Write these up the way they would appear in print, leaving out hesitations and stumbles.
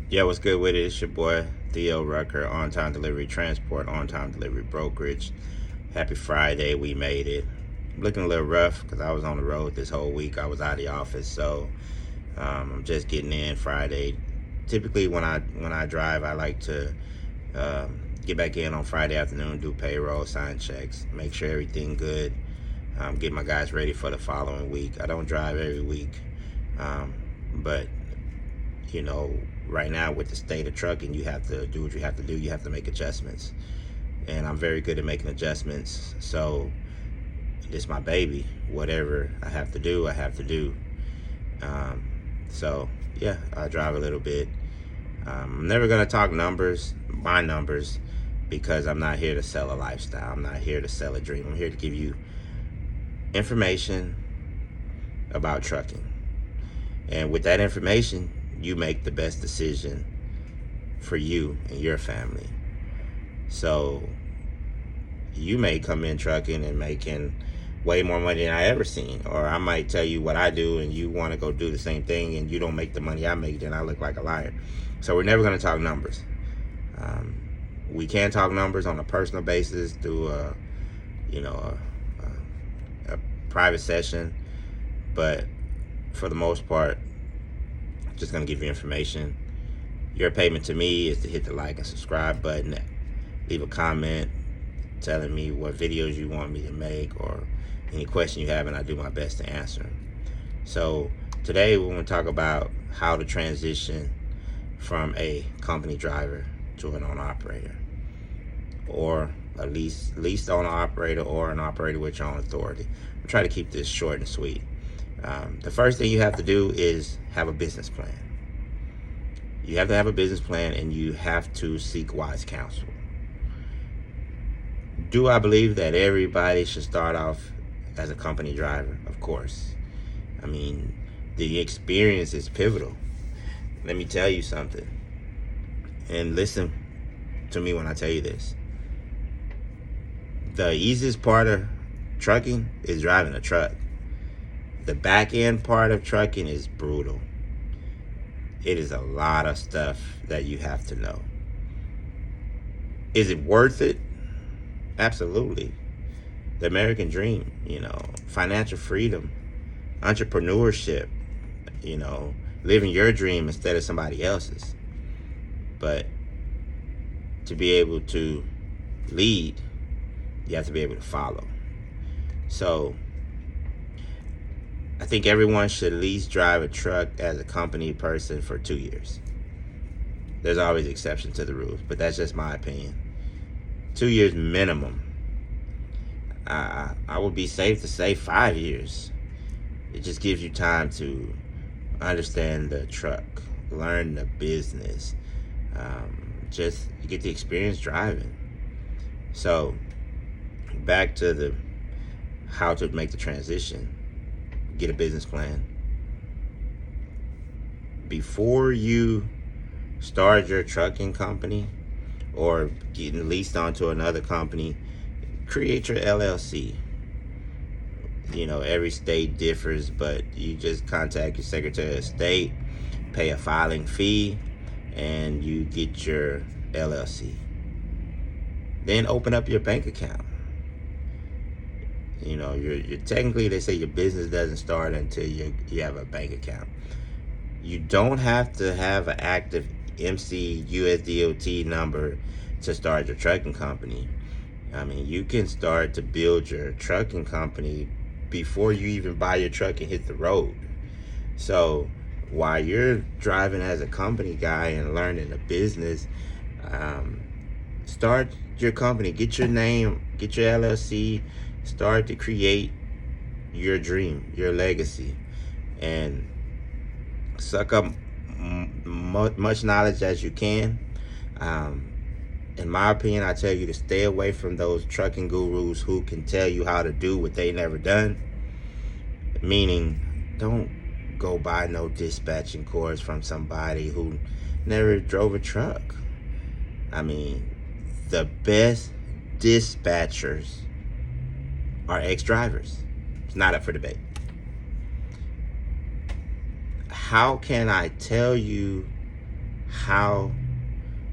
Yeah, what's good with it? It's your boy Theo Rucker, On Time Delivery Transport, On Time Delivery Brokerage. Happy Friday, we made it. I'm looking a little rough because I was on the road this whole week. I was out of the office, so I'm just getting in Friday. Typically, when I drive, I like to get back in on Friday afternoon, do payroll, sign checks, make sure everything good, get my guys ready for the following week. I don't drive every week, but you know, right now with the state of trucking, you have to do what you have to do. You have to make adjustments, and I'm very good at making adjustments. So this my baby. Whatever I have to do, I have to do. Um, so yeah, I drive a little bit. I'm never gonna talk numbers, my numbers, because I'm not here to sell a lifestyle. I'm not here to sell a dream. I'm here to give you information about trucking, and with that information, you make the best decision for you and your family. So you may come in trucking and making way more money than I ever seen, or I might tell you what I do and you want to go do the same thing and you don't make the money I make, then I look like a liar. So we're never going to talk numbers. We can talk numbers on a personal basis through a private session, but for the most part, just going to give you information. Your payment to me is to hit the like and subscribe button, leave a comment telling me what videos you want me to make or any question you have, and I do my best to answer them. So today we're going to talk about how to transition from a company driver to an owner operator, or a leased owner operator, or an operator with your own authority. I'm trying to keep this short and sweet. The first thing you have to do is have a business plan. You have to have a business plan, and you have to seek wise counsel. Do I believe that everybody should start off as a company driver? Of course. I mean, the experience is pivotal. Let me tell you something, and listen to me when I tell you this. The easiest part of trucking is driving a truck. The back end part of trucking is brutal. It is a lot of stuff that you have to know. Is it worth it? Absolutely. The American dream, financial freedom, entrepreneurship, living your dream instead of somebody else's. But to be able to lead, you have to be able to follow. So I think everyone should at least drive a truck as a company person for 2 years. There's always exceptions to the rules, but that's just my opinion. 2 years minimum. I would be safe to say 5 years. It just gives you time to understand the truck, learn the business, just get the experience driving. So back to the how to make the transition. Get a business plan. Before you start your trucking company or getting leased onto another company, create your LLC. Every state differs, but you just contact your Secretary of State, pay a filing fee, and you get your LLC. Then open up your bank account. You're technically, they say your business doesn't start until you have a bank account. You don't have to have an active MC USDOT number to start your trucking company. I mean, you can start to build your trucking company before you even buy your truck and hit the road. So while you're driving as a company guy and learning the business, start your company, get your name, get your LLC, start to create your dream, your legacy, and suck up much knowledge as you can. In my opinion, I tell you to stay away from those trucking gurus who can tell you how to do what they never done. Meaning, don't go buy no dispatching course from somebody who never drove a truck. I mean, the best dispatchers are ex-drivers. It's not up for debate. How can I tell you how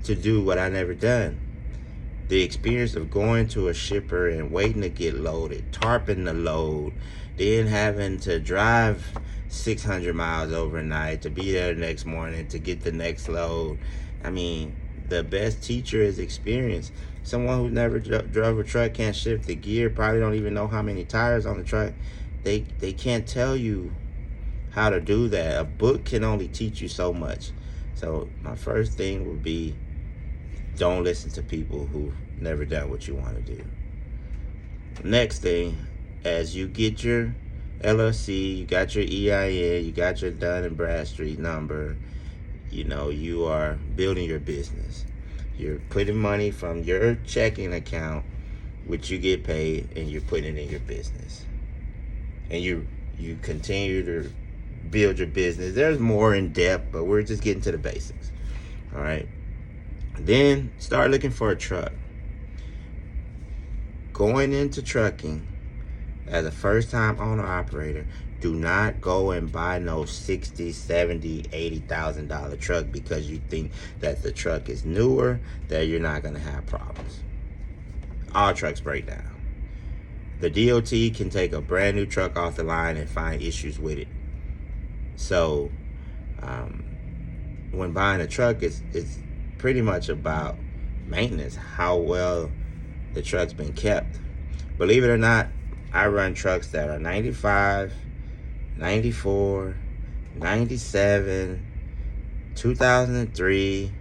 to do what I never done. The experience of going to a shipper and waiting to get loaded, tarping the load, then having to drive 600 miles overnight to be there the next morning to get the next load. I mean, the best teacher is experience. Someone who's never drove a truck, can't shift the gear, probably don't even know how many tires on the truck. They can't tell you how to do that. A book can only teach you so much. So my first thing would be, don't listen to people who've never done what you want to do. Next thing, as you get your LLC, you got your EIN, you got your Dun & Bradstreet number, you are building your business. You're putting money from your checking account, which you get paid, and you're putting it in your business. And you continue to build your business. There's more in depth, but we're just getting to the basics. All right. Then start looking for a truck. Going into trucking as a first-time owner-operator, do not go and buy no $60,000, $70,000, $80,000 truck because you think that the truck is newer, that you're not going to have problems. All trucks break down. The DOT can take a brand new truck off the line and find issues with it. So when buying a truck, it's pretty much about maintenance, how well the truck's been kept. Believe it or not, I run trucks that are 95, 94, 97, 2003,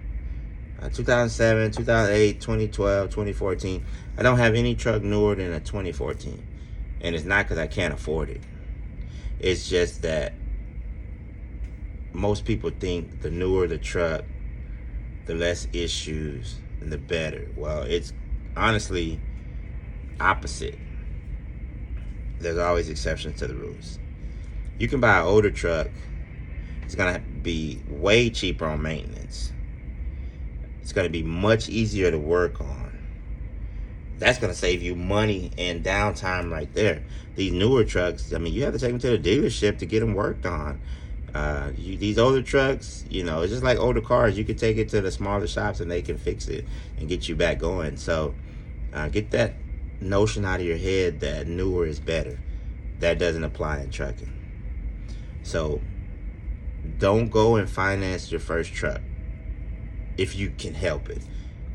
2007, 2008, 2012, 2014. I don't have any truck newer than a 2014. And it's not because I can't afford it. It's just that most people think the newer the truck, the less issues and the better. Well, it's honestly opposite. There's always exceptions to the rules. You can buy an older truck. It's going to be way cheaper on maintenance. It's going to be much easier to work on. That's going to save you money and downtime right there. These newer trucks, I mean, you have to take them to the dealership to get them worked on. These older trucks, it's just like older cars. You can take it to the smaller shops and they can fix it and get you back going. So get that notion out of your head that newer is better. That doesn't apply in trucking. So don't go and finance your first truck if you can help it.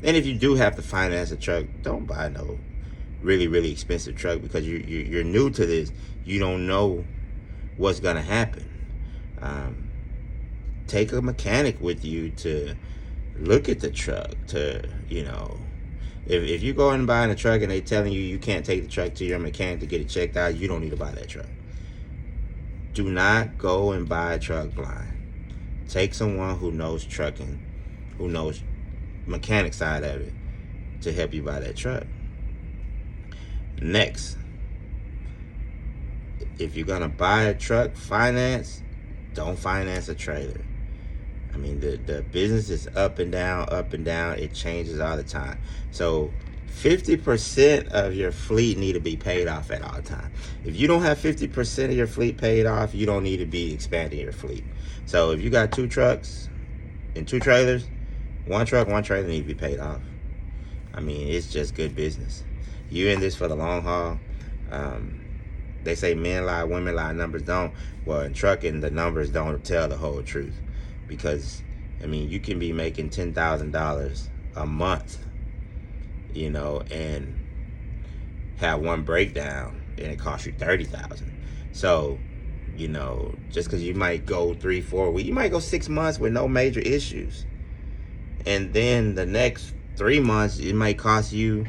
And if you do have to finance a truck, don't buy no really, really expensive truck because you're new to this. You don't know what's going to happen. Take a mechanic with you to look at the truck, if you go and buy a truck and they telling you can't take the truck to your mechanic to get it checked out, you don't need to buy that truck. Do not go and buy a truck blind. Take someone who knows trucking, who knows mechanic side of it, to help you buy that truck. Next, if you're gonna buy a truck finance, don't finance a trailer. I mean, the business is up and down. It changes all the time. So 50% of your fleet need to be paid off at all time. If you don't have 50% of your fleet paid off, you don't need to be expanding your fleet. So if you got 2 trucks and 2 trailers, 1 truck, 1 trailer need to be paid off. I mean, it's just good business. You're in this for the long haul. They say men lie, women lie, numbers don't. Well, in trucking, the numbers don't tell the whole truth. Because, I mean, you can be making $10,000 a month, and have one breakdown and it costs you $30,000. So, just because you might go 3-4 weeks, you might go 6 months with no major issues. And then the next 3 months, it might cost you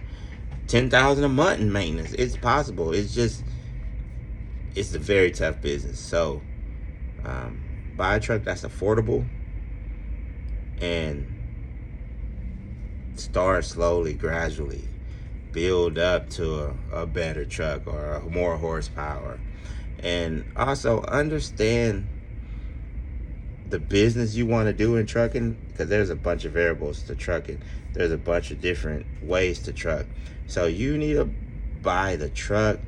$10,000 a month in maintenance. It's possible. It's a very tough business. So, buy a truck that's affordable and start slowly, gradually. Build up to a better truck or more horsepower. And also understand the business you want to do in trucking, because there's a bunch of variables to trucking. There's a bunch of different ways to truck. So you need to buy the truck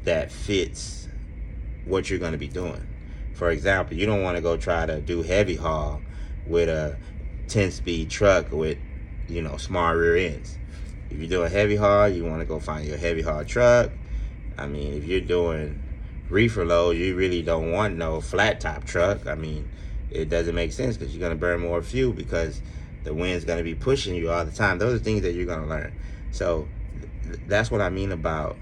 that fits what you're going to be doing. For example, you don't want to go try to do heavy haul with a 10-speed truck with, you know, small rear ends. If you're doing heavy haul, you want to go find your heavy haul truck. I mean, if you're doing reefer load, you really don't want no flat top truck. I mean, it doesn't make sense because you're going to burn more fuel because the wind's going to be pushing you all the time. Those are things that you're going to learn. So that's what I mean about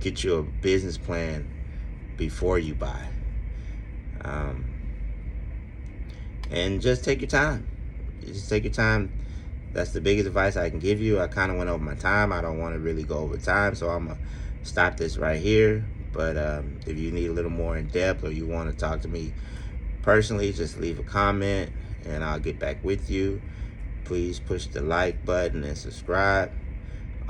get you a business plan before you buy. And just take your time. Just take your time. That's the biggest advice I can give you. I kind of went over my time. I don't want to really go over time, so I'm going to stop this right here. But if you need a little more in depth or you want to talk to me personally, just leave a comment and I'll get back with you. Please push the like button and subscribe.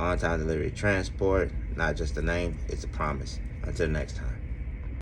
On Time Delivery Transport, not just a name, it's a promise. Until next time.